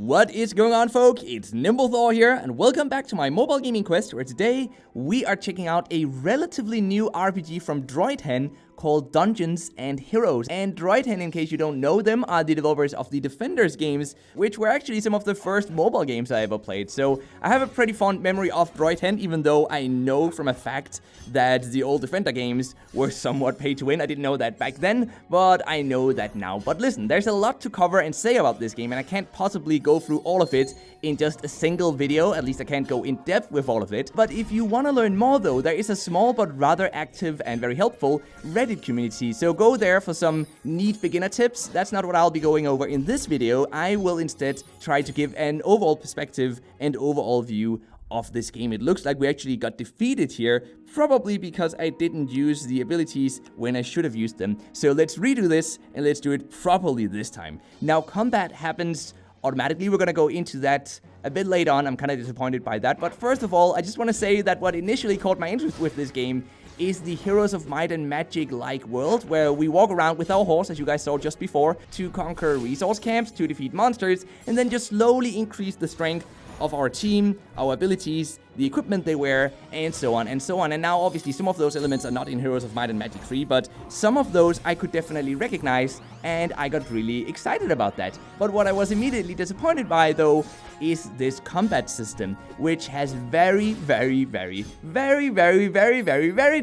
What is going on, folk? It's NimbleThor here, and welcome back to my mobile gaming quest, where today we are checking out a relatively new RPG from DroidHen called Dungeons and Heroes. And DroidHen, in case you don't know them, are the developers of the Defenders games, which were actually some of the first mobile games I ever played. So I have a pretty fond memory of DroidHen, even though I know from a fact that the old Defender games were somewhat pay to win. I didn't know that back then, but I know that now. But listen, there's a lot to cover and say about this game, and I can't possibly go through all of it in just a single video. At least I can't go in depth with all of it. But if you want to learn more though, there is a small but rather active and very helpful Reddit community. So go there for some neat beginner tips. That's not what I'll be going over in this video. I will instead try to give an overall perspective and overall view of this game. It looks like we actually got defeated here, probably because I didn't use the abilities when I should have used them. So let's redo this and let's do it properly this time. Now, combat happens automatically. We're gonna go into that a bit later on. I'm kind of disappointed by that. But first of all, I just want to say that what initially caught my interest with this game is the Heroes of Might and Magic-like world, where we walk around with our horse, as you guys saw just before, to conquer resource camps, to defeat monsters, and then just slowly increase the strength of our team, our abilities, the equipment they wear, and so on and so on. And now, obviously, some of those elements are not in Heroes of Might and Magic 3, but some of those I could definitely recognize, and I got really excited about that. But what I was immediately disappointed by, though, is this combat system, which has very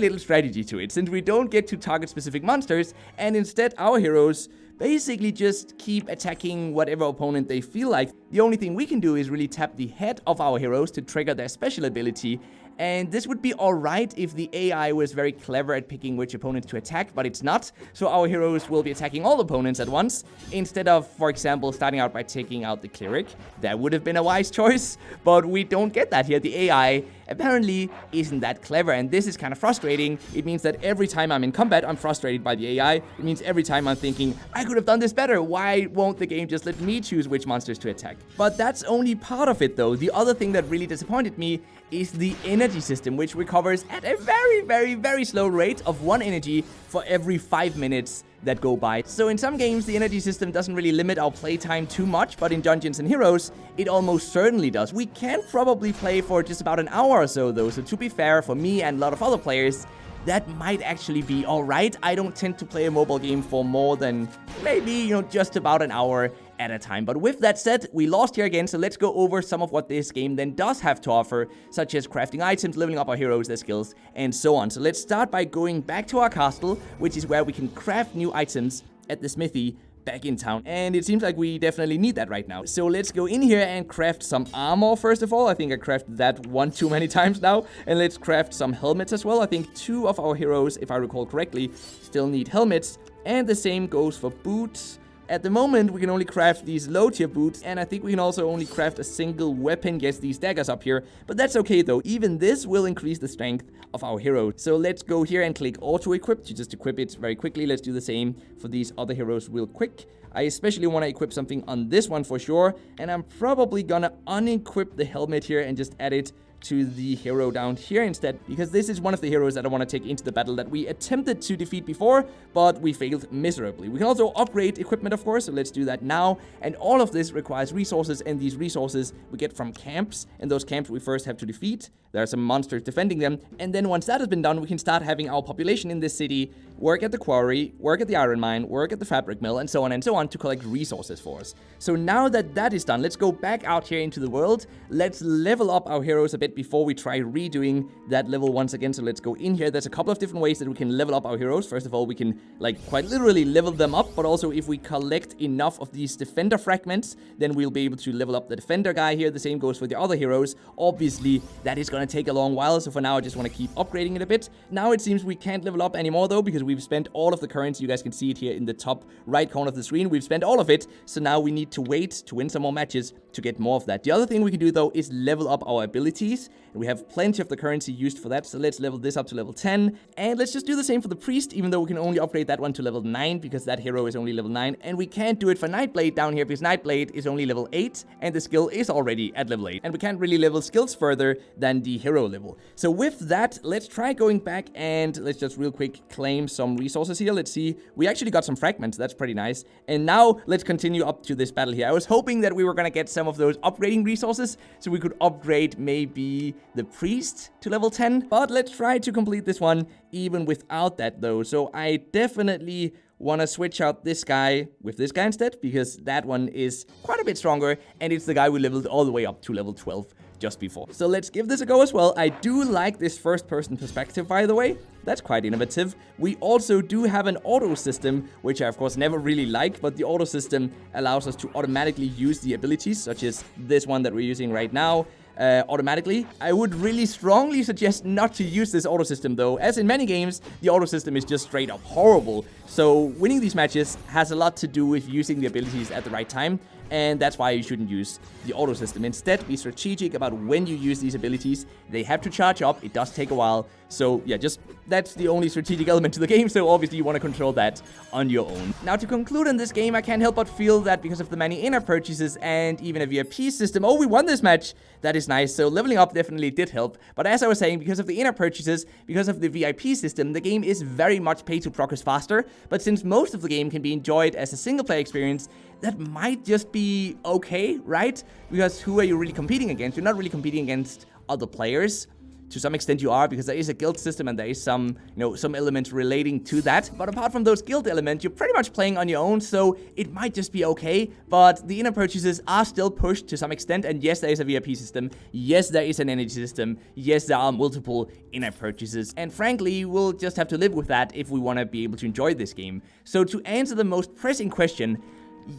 little strategy to it, since we don't get to target specific monsters, and instead our heroes basically just keep attacking whatever opponent they feel like. The only thing we can do is really tap the head of our heroes to trigger their special ability, and this would be alright if the AI was very clever at picking which opponents to attack, but it's not. So our heroes will be attacking all opponents at once, instead of, for example, starting out by taking out the cleric. That would have been a wise choice, but we don't get that here. The AI apparently isn't that clever, and this is kind of frustrating. It means that every time I'm in combat, I'm frustrated by the AI. It means every time I'm thinking, I could have done this better. Why won't the game just let me choose which monsters to attack? But that's only part of it, though. The other thing that really disappointed me is the energy system, which recovers at a very slow rate of 1 energy for every 5 minutes that go by. So in some games, the energy system doesn't really limit our playtime too much, but in Dungeons and Heroes, it almost certainly does. We can probably play for just about an hour or so, though, so to be fair, for me and a lot of other players, that might actually be alright. I don't tend to play a mobile game for more than maybe, just about an hour at a time. But with that said, we lost here again, so let's go over some of what this game then does have to offer, such as crafting items, leveling up our heroes, their skills, and so on. So let's start by going back to our castle, which is where we can craft new items at the smithy back in town, and it seems like we definitely need that right now. So let's go in here and craft some armor first of all. I think I crafted that one too many times now. And let's craft some helmets as well. I think 2 of our heroes, if I recall correctly, still need helmets, and the same goes for boots. At the moment, we can only craft these low-tier boots, and I think we can also only craft a single weapon, yes, these daggers up here, but that's okay though. Even this will increase the strength of our hero. So let's go here and click auto-equip to just equip it very quickly. Let's do the same for these other heroes real quick. I especially want to equip something on this one for sure, and I'm probably gonna unequip the helmet here and just add it to the hero down here instead, because this is one of the heroes that I want to take into the battle that we attempted to defeat before, but we failed miserably. We can also upgrade equipment, of course, so let's do that now. And all of this requires resources, and these resources we get from camps, and those camps we first have to defeat. There are some monsters defending them, and then once that has been done, we can start having our population in this city work at the quarry, work at the iron mine, work at the fabric mill, and so on to collect resources for us. So now that that is done, let's go back out here into the world. Let's level up our heroes a bit before we try redoing that level once again. So let's go in here. There's a couple of different ways that we can level up our heroes. First of all, we can quite literally level them up, but also if we collect enough of these defender fragments, then we'll be able to level up the defender guy here. The same goes for the other heroes. Obviously, that is going to take a long while, so for now I just want to keep upgrading it a bit. Now it seems we can't level up anymore though, because we've spent all of the currency. You guys can see it here in the top right corner of the screen. We've spent all of it, so now we need to wait to win some more matches to get more of that. The other thing we can do though is level up our abilities, and we have plenty of the currency used for that, so let's level this up to level 10, and let's just do the same for the priest, even though we can only upgrade that one to level 9, because that hero is only level 9, and we can't do it for Nightblade down here, because Nightblade is only level 8, and the skill is already at level 8, and we can't really level skills further than the hero level. So with that, let's try going back, and let's just real quick claim some resources here. Let's see. We actually got some fragments. That's pretty nice. And now let's continue up to this battle here. I was hoping that we were gonna get some of those upgrading resources so we could upgrade maybe the priest to level 10. But let's try to complete this one even without that though. So I definitely want to switch out this guy with this guy instead, because that one is quite a bit stronger, and it's the guy we leveled all the way up to level 12 just before. So let's give this a go as well. I do like this first-person perspective, by the way. That's quite innovative. We also do have an auto system, which I of course never really like, but the auto system allows us to automatically use the abilities, such as this one that we're using right now, automatically. I would really strongly suggest not to use this auto system though, as in many games, the auto system is just straight up horrible. So winning these matches has a lot to do with using the abilities at the right time, and that's why you shouldn't use the auto system. Instead, be strategic about when you use these abilities. They have to charge up. It does take a while. So yeah, just that's the only strategic element to the game, so obviously you want to control that on your own. Now, to conclude on this game, I can't help but feel that because of the many in-app purchases and even a VIP system, oh, we won this match. That is nice. So leveling up definitely did help. But as I was saying, because of the in-app purchases, because of the VIP system, the game is very much pay to progress faster. But since most of the game can be enjoyed as a single-player experience, that might just be okay, right? Because who are you really competing against? You're not really competing against other players. To some extent you are, because there is a guild system and there is some, some elements relating to that. But apart from those guild elements, you're pretty much playing on your own, so it might just be okay. But the in-app purchases are still pushed to some extent, and yes, there is a VIP system. Yes, there is an energy system. Yes, there are multiple in-app purchases. And frankly, we'll just have to live with that if we want to be able to enjoy this game. So to answer the most pressing question,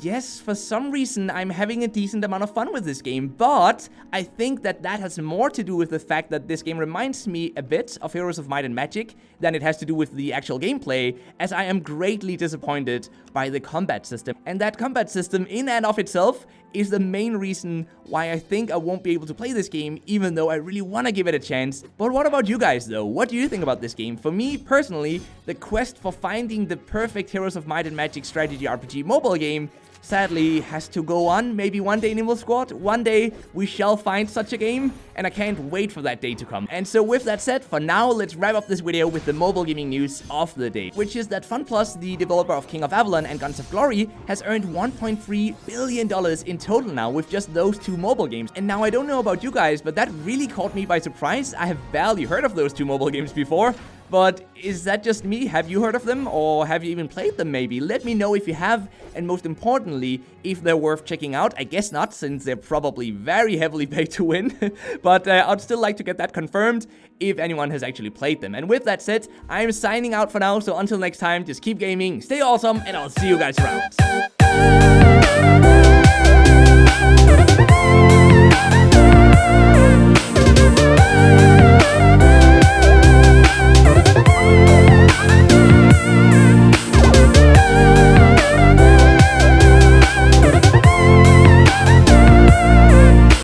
yes, for some reason, I'm having a decent amount of fun with this game, but I think that has more to do with the fact that this game reminds me a bit of Heroes of Might and Magic than it has to do with the actual gameplay, as I am greatly disappointed by the combat system. And that combat system in and of itself is the main reason why I think I won't be able to play this game, even though I really want to give it a chance. But what about you guys though? What do you think about this game? For me personally, the quest for finding the perfect Heroes of Might and Magic strategy RPG mobile game sadly has to go on. Maybe one day, Nimble Squad, one day we shall find such a game, and I can't wait for that day to come. And so with that said, for now, let's wrap up this video with the mobile gaming news of the day, which is that FunPlus, the developer of King of Avalon and Guns of Glory, has earned $1.3 billion in total now with just those two mobile games. And now I don't know about you guys, but that really caught me by surprise. I have barely heard of those two mobile games before. But is that just me? Have you heard of them, or have you even played them maybe? Let me know if you have, and most importantly, if they're worth checking out. I guess not, since they're probably very heavily paid to win. But I'd still like to get that confirmed if anyone has actually played them. And with that said, I'm signing out for now, so until next time, just keep gaming, stay awesome, and I'll see you guys around.